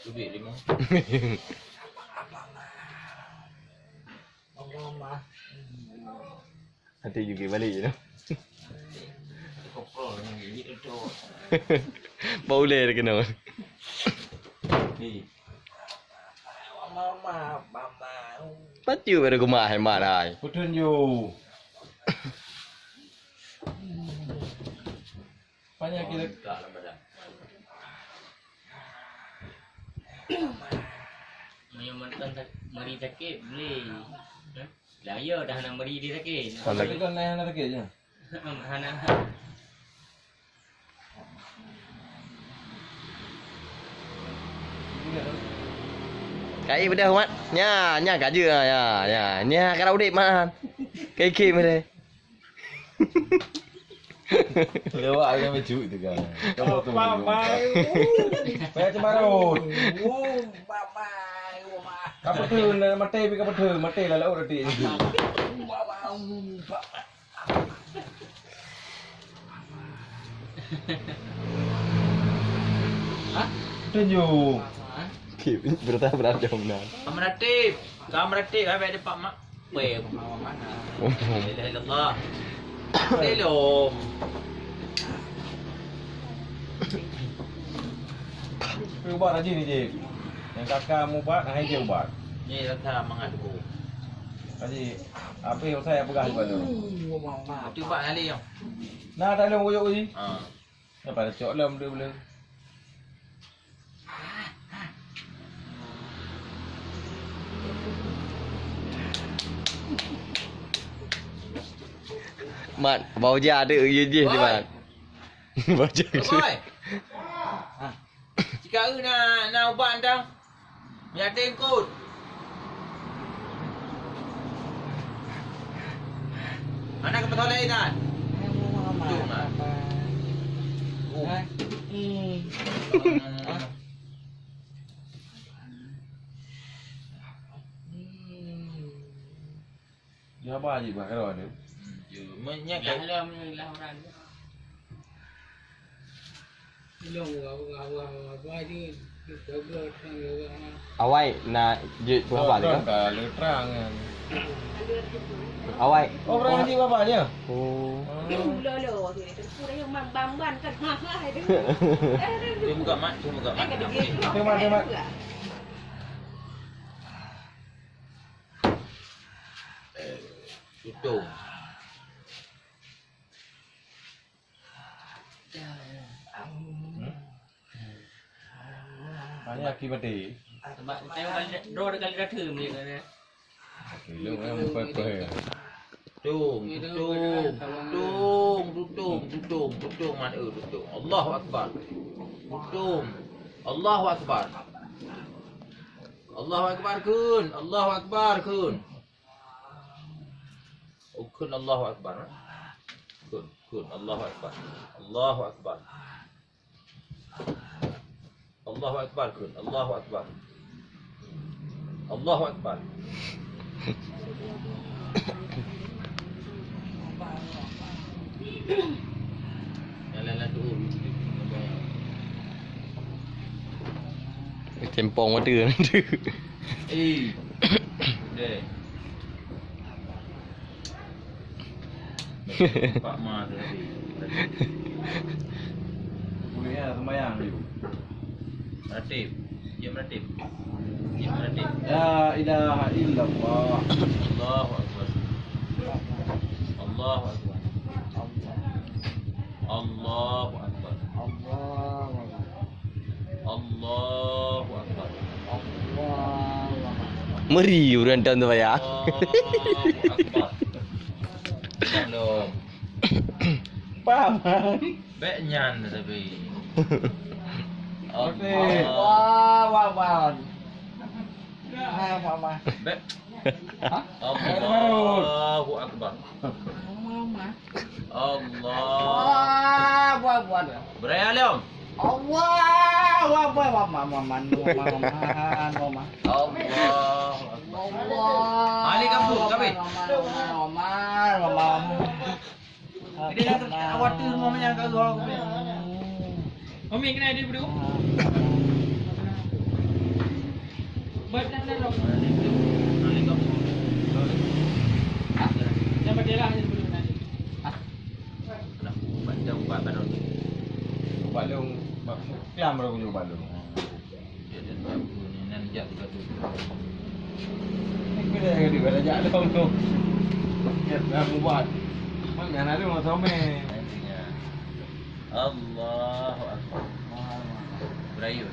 Duit lima. Nanti juga balik je tu. Kopro yang gigit itu. Boleh dah kena. Ni. Mama. Pacu pada rumah hemat hai. Putun you. Banyak kita Tak lah badan. Menyumbangkan meri sakit boleh. Laya dah nak meri dia sakit. Kalau lagi kan naik nak je. Hana. Kai pada Ahmad. Nya gaja ya. Nya kalau udik man. Kai kim dia. Lewat dengan baju itu kan. Kalau tu. Bayar cembarut. Apa tu nak mati pergi apa tu? Mati lah laut roti ni. Tunjuk. Kim berapa jam benar. Kameratif. Habis ada Pak Mak. Weh, mana? La ilaha illallah. Belum. Pergi buat aja ni je. Yang kakak mau buat, hai je buat. Ni rasa mangat tu. Haji, apa yang saya pegang pada tu? Tu buat kali yang. Nah, tak ada koyok ni. Ha. Apa dah cok lam dia boleh. Mat, bau je ada je je Oi. mat. Bau je. Boy. Jika nak ubat dah. Ya tengkut. Mana ke betul lain kan? Dia apa aja buat kalau ada. Menyak lah orang. Awai nak je berapa ni kan? Kalau terang kan. Awai. Oh, berang haji bapaknya? Oh. Dia buka mat. Mat. Tutup. Banyak akibat dia. Sebab saya kali dah term dia kan. Lu yang apa-apa. Tutung mana tutung. Allahu akbar. Tutung. Allahu akbar. Allahu akbar kun. Allahu akbar kun. Kun Allahu akbar. Kun Allahu akbar. Allahu akbar. Allahu akbar kun. Allahu akbar. Allahu akbar. Jalan tu. Tempong ada nanti. Deh. Pak Ma tadi. Kuliah sembahyang dulu. Meratip. Dia meratip. La ilaha illallah. Allahu akbar. Allahu akbar. Allahu akbar. Allahu akbar. Meri orang tu ya. Allahu akbar. Belum. Paham? Beknyan tapi. Okey. Wah. Bek. Hah? Allahu akbar. Allah. Beraya Leom. Allah Ali kampung kami. Dia dah awak tu rumahnya kat luar. Mami kena dia berdua. Baiklah dah log. Nanti kau. Jangan dia lah dulu nanti. Nak panjang buat baru. Balung. Kelam baru punya balung. Dia tak ni nanti jap juga tu. Ini dah di mana jatuh tu. Ya, dah buat. Mana ada orang tahu meh. Allahu Akbar. Berayu.